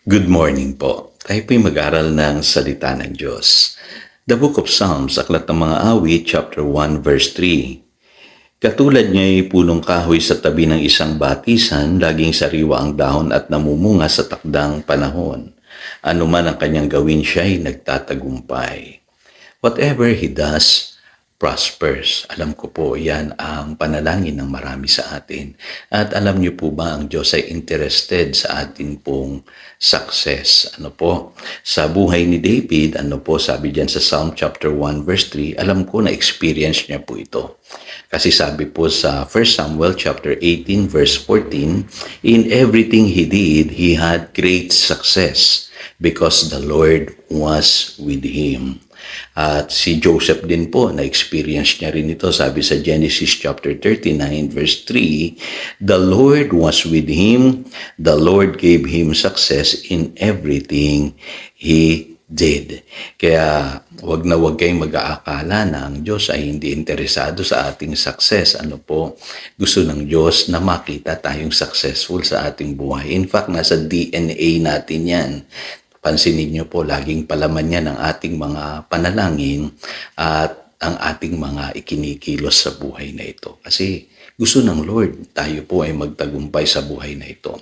Good morning po. Tayo po'y mag-aral ng salita ng Diyos. The Book of Psalms, Aklat ng mga Awit, chapter 1, verse 3. Katulad niya'y punong kahoy sa tabi ng isang batisan, laging sariwa ang dahon at namumunga sa takdang panahon. Ano man ang kanyang gawin, siya'y nagtatagumpay. Whatever he does, prospers. Alam ko po, yan ang panalangin ng marami sa atin. At alam niyo po ba, ang Diyos ay interested sa atin pong success. Ano po? Sa buhay ni David, ano po, sabi diyan sa Psalm chapter 1 verse 3, alam ko na experience niya po ito. Kasi sabi po sa 1 Samuel chapter 18 verse 14, in everything he did, he had great success because the Lord was with him. At si Joseph din po, na-experience niya rin ito. Sabi sa Genesis chapter 39 verse 3, the Lord was with him, the Lord gave him success in everything he did. Kaya wag na wag kayong mag-aakala na ang Diyos ay hindi interesado sa ating success. Ano po? Gusto ng Diyos na makita tayong successful sa ating buhay. In fact, nasa DNA natin yan. Pansinin niyo po, laging palaman niya ng ating mga panalangin at ang ating mga ikinikilos sa buhay na ito. Kasi gusto ng Lord, tayo po ay magtagumpay sa buhay na ito.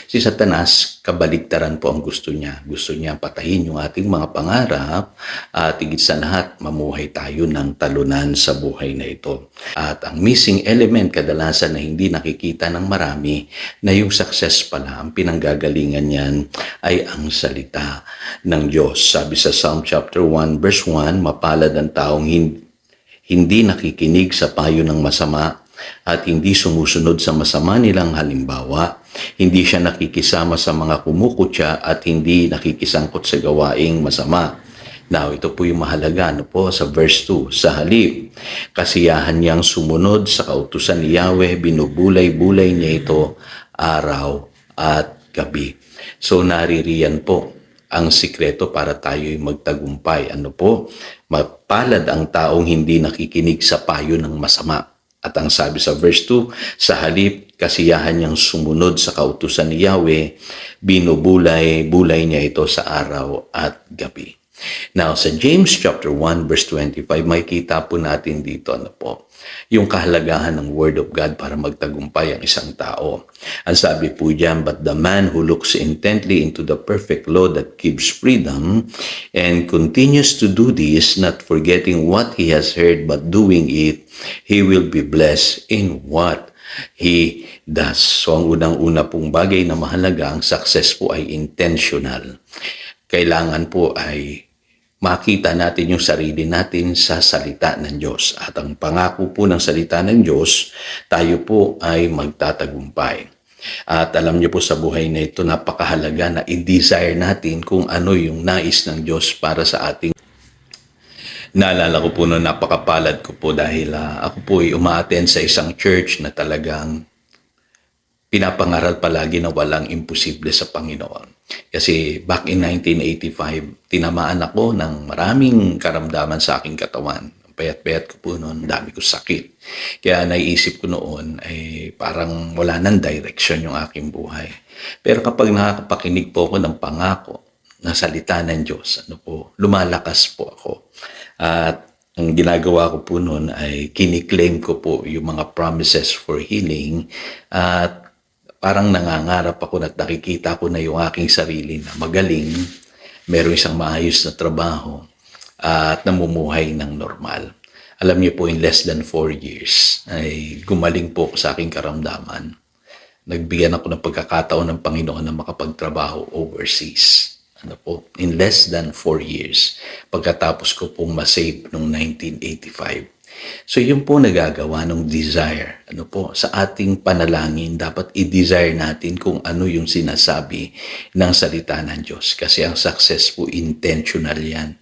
Si Satanas, kabaligtaran po ang gusto niya. Gusto niya patayin yung ating mga pangarap at higit sa lahat, mamuhay tayo ng talunan sa buhay na ito. At ang missing element kadalasan na hindi nakikita ng marami, na yung success pala, ang pinanggagalingan niyan ay ang salita ng Diyos. Sabi sa Psalm chapter 1 verse 1, mapalad ang taong hindi nakikinig sa payo ng masama at hindi sumusunod sa masama nilang halimbawa. Hindi siya nakikisama sa mga kumukutya at hindi nakikisangkot sa gawaing masama. Now, ito po yung mahalaga, ano po, sa verse 2. Sa halip, kasiyahan niyang sumunod sa kautusan ni Yahweh, binubulay-bulay niya ito araw at gabi. So, naririyan po ang sikreto para tayo'y magtagumpay. Ano po? Mapalad ang taong hindi nakikinig sa payo ng masama. At ang sabi sa verse 2, sa halip, kasiyahan niyang sumunod sa kautusan ni Yahweh, binubulay-bulay niya ito sa araw at gabi. Now, sa James chapter 1 verse 25, makikita po natin dito, ano po, yung kahalagahan ng Word of God para magtagumpay ang isang tao. Ang sabi po diyan, but the man who looks intently into the perfect law that gives freedom and continues to do this, not forgetting what he has heard but doing it, he will be blessed in what he does. So, ang unang-una pong bagay na mahalaga, ang success po ay intentional. Kailangan po ay makita natin yung sarili natin sa salita ng Diyos. At ang pangako po ng salita ng Diyos, tayo po ay magtatagumpay. At alam niyo po sa buhay na ito, napakahalaga na i-desire natin kung ano yung nais ng Diyos para sa ating. Naalala ko po noon, napakapalad ko po dahil ako po ay uma-attend sa isang church na talagang pinapangaral palagi na walang imposible sa Panginoon. Kasi back in 1985, tinamaan ako ng maraming karamdaman sa aking katawan. Payat-payat ko po noon, dami ko sakit. Kaya naiisip ko noon, ay parang wala nang direction yung aking buhay. Pero kapag nakakapakinig po ako ng pangako na salita ng Diyos, ano po, lumalakas po ako. At ang ginagawa ko po noon ay kiniklaim ko po yung mga promises for healing at parang nangangarap ako at nakikita ko na yung aking sarili na magaling, meron isang maayos na trabaho at namumuhay ng normal. Alam niyo po, in less than 4 years ay gumaling po sa aking karamdaman. Nagbigyan ako ng pagkakataon ng Panginoon na makapagtrabaho overseas. Ano po? In less than 4 years. Pagkatapos ko pong masave noong 1985. So yun po nagagawa ng desire. Ano po, sa ating panalangin, dapat i-desire natin kung ano yung sinasabi ng salita ng Diyos. Kasi ang success po, intentional yan.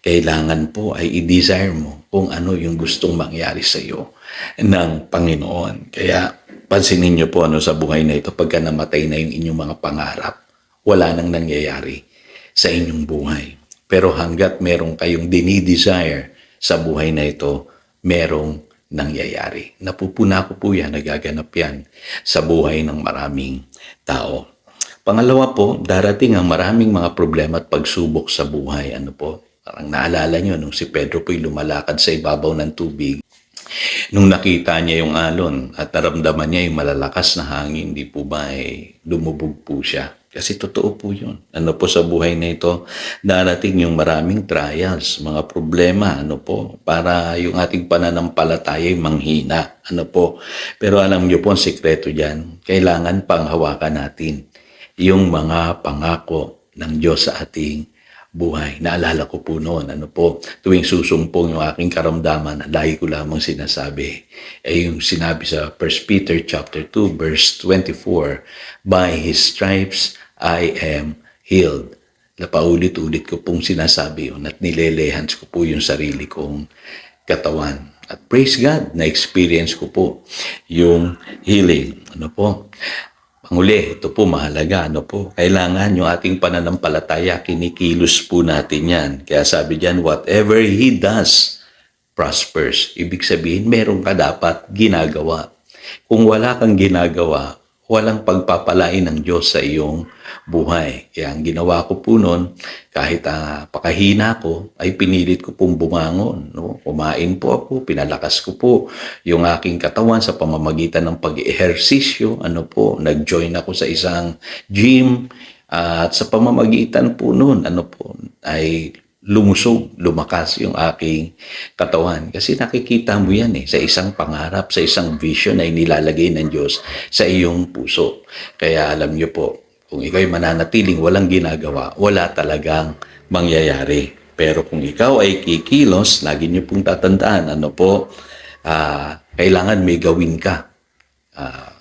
Kailangan po ay i-desire mo kung ano yung gustong mangyari sa iyo ng Panginoon. Kaya pansinin niyo po ano sa buhay na ito, pagka namatay na yung inyong mga pangarap, wala nang nangyayari sa inyong buhay. Pero hanggat meron kayong dinidesire sa buhay na ito, merong nangyayari. Napupuna ko po yan, nagaganap yan sa buhay ng maraming tao. Pangalawa po, darating ang maraming mga problema at pagsubok sa buhay. Ano po? Parang naalala nyo nung si Pedro po'y lumalakad sa ibabaw ng tubig. Nung nakita niya yung alon at naramdaman niya yung malalakas na hangin, di po ba lumubog po siya. Kasi totoo po yun. Ano po sa buhay na ito, darating yung maraming trials, mga problema, ano po, para yung ating pananampalataya ay manghina. Ano po. Pero alam niyo po ang sikreto dyan, kailangan panghawakan natin yung mga pangako ng Diyos sa ating buhay. Naalala ko po noon, ano po, tuwing susumpong yung aking karamdaman, lagi ko lamang sinasabi, yung sinabi sa 1 Peter chapter 2, verse 24, by His stripes I am healed. Napaulit-ulit ko pong sinasabi yun at nilelehans ko po yung sarili kong katawan. At praise God, na-experience ko po yung healing. Ano po? Panguli, ito po mahalaga, ano po, kailangan yung ating pananampalataya, kinikilos po natin yan. Kaya sabi diyan, whatever He does, prospers. Ibig sabihin, meron ka dapat ginagawa. Kung wala kang ginagawa, walang pagpapalain ng Diyos sa iyong buhay. Kaya ang ginawa ko po noon, kahit pakahina ko, ay pinilit ko pong bumangon. No? Kumain po ako, pinalakas ko po yung aking katawan sa pamamagitan ng pag-ehersisyo. Ano po, nag-join ako sa isang gym, at sa pamamagitan po noon, ano po, ay lumusog, lumakas yung aking katawan. Kasi nakikita mo yan sa isang pangarap, sa isang vision na inilalagay ng Diyos sa iyong puso. Kaya alam niyo po, kung ikaw ay mananatiling walang ginagawa, wala talagang mangyayari. Pero kung ikaw ay kikilos, lagi niyo pong tatandaan, ano po, kailangan may gawin ka.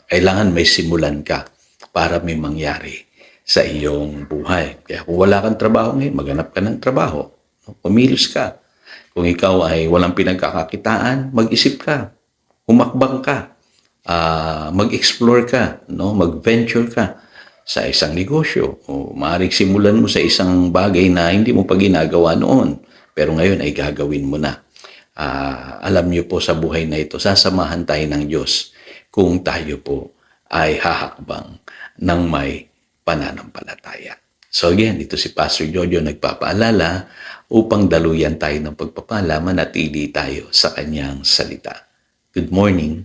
Kailangan may simulan ka para may mangyari sa iyong buhay. Kaya kung wala kang trabaho ngayon, maghanap ka ng trabaho. Pumilos ka. Kung ikaw ay walang pinagkakakitaan, mag-isip ka. Humakbang ka. Mag-explore ka. No? Mag-venture ka sa isang negosyo. O maaaring simulan mo sa isang bagay na hindi mo pa ginagawa noon. Pero ngayon ay gagawin mo na. Alam niyo po sa buhay na ito, sasamahan tayo ng Diyos kung tayo po ay hahakbang ng may pananampalataya. So again, ito si Pastor Jojo nagpapaalala upang daluyan tayo ng pagpapala, manatili tayo sa kanyang salita. Good morning.